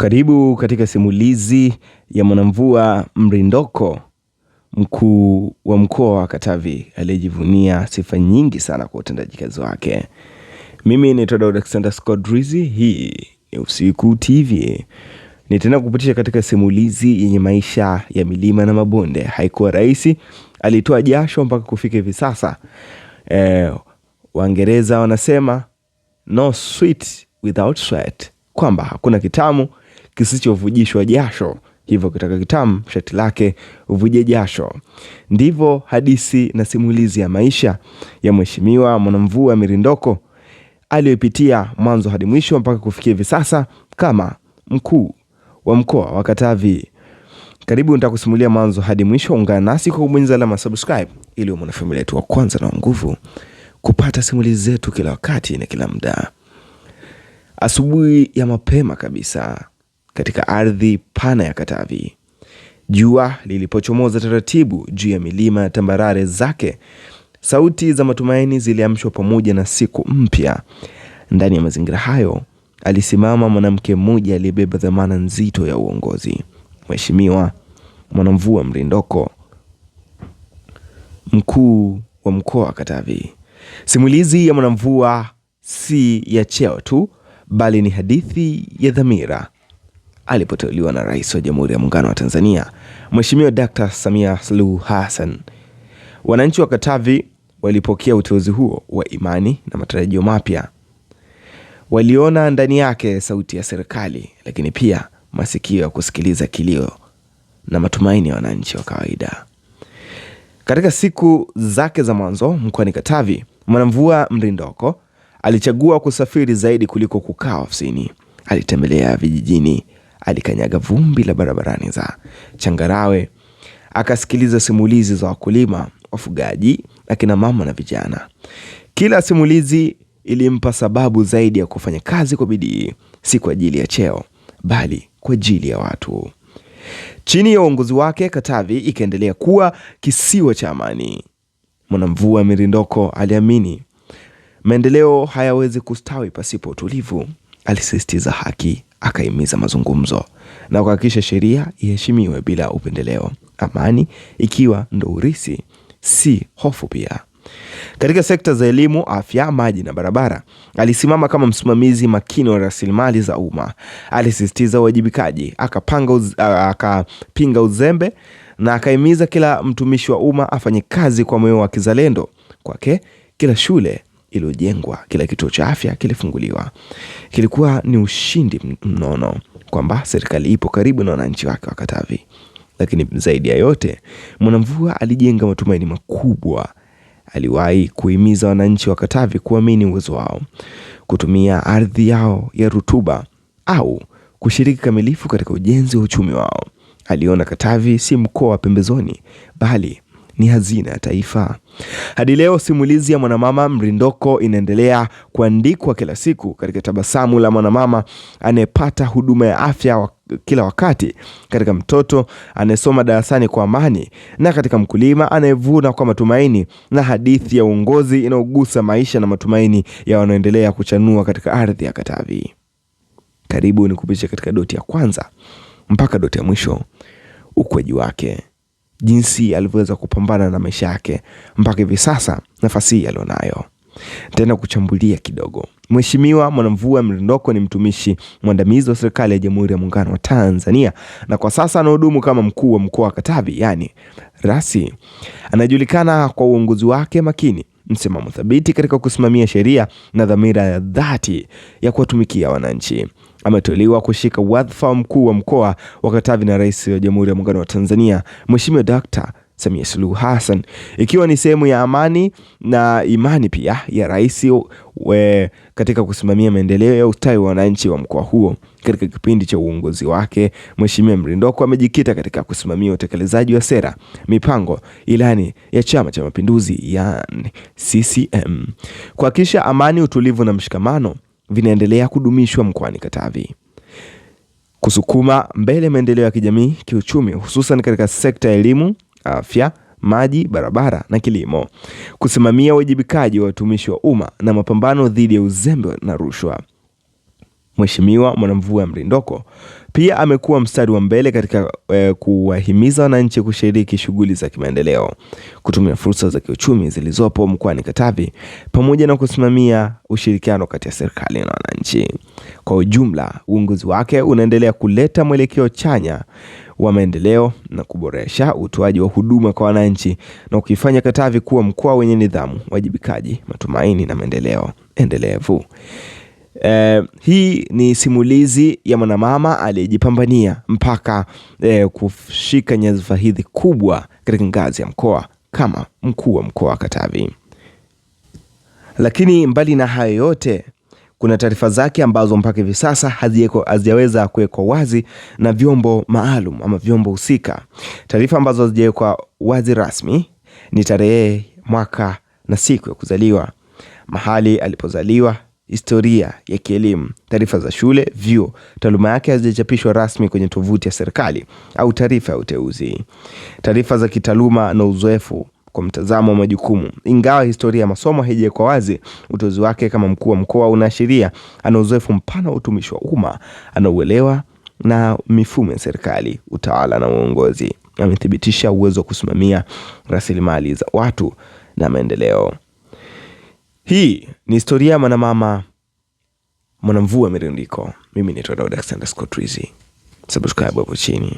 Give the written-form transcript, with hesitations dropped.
Karibu katika simulizi ya Mwanamvua Mrindoko, mkuu wa mkoa wa Katavi aliyejivunia sifa nyingi sana kwa utendaji kazi wake. Mimi ni Todd Alexander Scott Rizzi, hii ni Usiku TV. Nitaenda kukupitisha katika simulizi yenye maisha ya milima na mabonde. Haikuwa rahisi, alitoa jasho mpaka kufika hivi sasa. Waingereza wanasema no sweat without sweat, kwamba hakuna kitamu kisichovujishwa jasho. Hivyo kitaka kitamu, shati lake uvuje jasho. Ndivyo hadithi na simulizi ya maisha ya Mheshimiwa Mwanamvua Mrindoko aliyopitia mwanzo hadi mwisho mpaka kufikia hivi sasa kama mkuu wa mkoa wa Katavi. Karibu, nitakusimulia mwanzo hadi mwisho. Ungana nasi kwa kubonyeza alama subscribe ili uwe mwanafamilia yetu wa kwanza na nguvu kupata simulizi zetu kila wakati na kila muda. Asubuhi ya mapema kabisa katika ardhi pana ya Katavi, jua lilipochomoza taratibu juu ya milima tambarare zake, sauti za matumaini ziliamshwa pamoja na siku mpya. Ndani ya mazingira hayo alisimama mwanamke mmoja aliyebeba dhamana nzito ya uongozi, Mheshimiwa Mwanamvua Mrindoko, mkuu wa mkoa wa Katavi. Simulizi ya Mwanamvua si ya cheo tu, bali ni hadithi ya dhamira. Alipoteuliwa na Rais wa Jamhuri ya Muungano wa Tanzania, Mheshimiwa Dr. Samia Suluhu Hassan, wananchi wa Katavi walipokea uteuzi huo wa imani na matarajio mapya. Waliona ndani yake sauti ya serikali, lakini pia masikio ya kusikiliza kilio na matumaini ya wananchi wa kawaida. Katika siku zake za mwanzo mkoani Katavi, Mwanamvua Mrindoko alichagua kusafiri zaidi kuliko kukaa ofisini. Alitembelea vijijini, alikanyaga vumbi la barabarani za changarawe, akasikiliza simulizi za wakulima, wafugaji, akina mama na vijana. Kila simulizi ilimpa sababu zaidi ya kufanya kazi kwa bidii, si kwa ajili ya cheo, bali kwa ajili ya watu. Chini ya uongozi wake, Katavi ikaendelea kuwa kisiwa cha amani. Mwanamvua Mrindoko aliamini maendeleo hayawezi kustawi pasipo utulivu. Alisisitiza haki, akahimiza mazungumzo na kuhakikisha sheria iheshimiwe bila upendeleo, amani ikiwa ndo urithi, si hofu pia. Katika sekta za elimu, afya, maji na barabara, alisimama kama msimamizi makini wa rasilimali za umma. Alisisitiza uwajibikaji, akapinga uzembe na akahimiza kila mtumishi wa umma afanye kazi kwa moyo wa kizalendo. Kwake kila shule iliyojengwa, kila kituo cha afya kilifunguliwa. Kilikuwa ni ushindi mnono kwamba serikali ipo karibu na wananchi wake wa Katavi. Lakini zaidi ya yote, Mwanamvua alijenga matumaini makubwa. Aliwahi kuhimiza wananchi wa Katavi kuamini uwezo wao, kutumia ardhi yao ya rutuba au kushiriki kamilifu katika ujenzi wa uchumi wao. Aliona Katavi si mkoa wa pembezoni, bali ni hazina ya taifa. Hadi leo simulizi ya Mwanamama Mrindoko inaendelea kuandikwa kila siku katika tabasamu la mwanamama anayepata huduma ya afya kila wakati, katika mtoto anayesoma darasani kwa amani, na katika mkulima anayevuna kwa matumaini, na hadithi ya uongozi inayogusa maisha na matumaini ya wanaoendelea kuchanua katika ardhi ya Katavi. Karibu nikupitishe katika doti ya kwanza mpaka doti ya mwisho, ukweji wake, jinsi alivyoweza kupambana na maisha yake mpaka hivi sasa, nafasi alionayo. Tena kuchambulia kidogo. Mheshimiwa Mwanamvua Mrindoko ni mtumishi mwandamizi wa serikali ya Jamhuri ya Muungano wa Tanzania, na kwa sasa anahudumu kama mkuu wa mkoa wa Katavi, yani rasi. Anajulikana kwa uongozi wake makini, msimamo thabiti katika kusimamia sheria na dhamira ya dhati ya kuwatumikia wananchi. Ameteuliwa kushika wadhifa mkuu wa mkoa wa Katavi na Rais wa Jamhuri ya Muungano wa Tanzania, Mheshimiwa Dr. Samia Suluhu Hassan, ikiwa ni sehemu ya amani na imani pia ya rais katika kusimamia maendeleo ya ustawi wa wananchi wa mkoa huo. Katika kipindi cha uongozi wake, Mheshimiwa Mrindoko amejikita katika kusimamia utekelezaji wa sera, mipango, ilani ya Chama cha Mapinduzi yani CCM, kuhakikisha amani, utulivu na mshikamano vinaendelea kudumishwa mkoani Katavi, kusukuma mbele maendeleo ya kijamii, kiuchumi, hususan katika sekta ya elimu, afya, maji, barabara na kilimo, kusimamia uwajibikaji wa watumishi wa umma na mapambano dhidi ya uzembe na rushwa. Mheshimiwa Mwanamvua Mrindoko pia amekuwa mstari wa mbele katika kuwahimiza wananchi kushiriki shughuli za kimaendeleo, kutumia fursa za kiuchumi zilizopo mkoani Katavi, pamoja na kusimamia ushirikiano kati ya serikali na wananchi. Kwa ujumla, uongozi wake unaendelea kuleta mwelekeo chanya wa maendeleo na kuboresha utoaji wa huduma kwa wananchi na kuifanya Katavi kuwa mkoa wenye nidhamu, wajibikaji, matumaini na maendeleo endelevu. Hii ni simulizi ya mwanamama aliyejipambania mpaka kushika nyadhifa hizi kubwa katika ngazi ya mkoa kama mkuu wa mkoa wa Katavi. Lakini mbali na hayo yote, kuna taarifa zake ambazo mpaka hivi sasa hazijaweza kuwekwa wazi na vyombo maalum ama vyombo husika. Taarifa ambazo hazijawekwa wazi rasmi ni tarehe, mwaka na siku ya kuzaliwa, mahali alipozaliwa, historia ya kielimu, taarifa za shule, vyuo. Taaluma yake hazijachapishwa rasmi kwenye tovuti ya serikali au taarifa ya uteuzi. Taarifa za kitaaluma na uzoefu kwa mtazamo wa majukumu. Ingawa historia ya masomo haijawekwa wazi, uteuzi wake kama mkuu wa mkoa unaashiria ana uzoefu mpana wa utumishi wa umma, anauelewa na mifumo ya serikali, utawala na uongozi. Amethibitisha uwezo wa kusimamia rasilimali za watu na maendeleo. Hii ni historia ya mwanamama Mwanamvua Mrindoko. Mimi ni Daud Alexander Scott Rizzi. Subscribe hapo chini.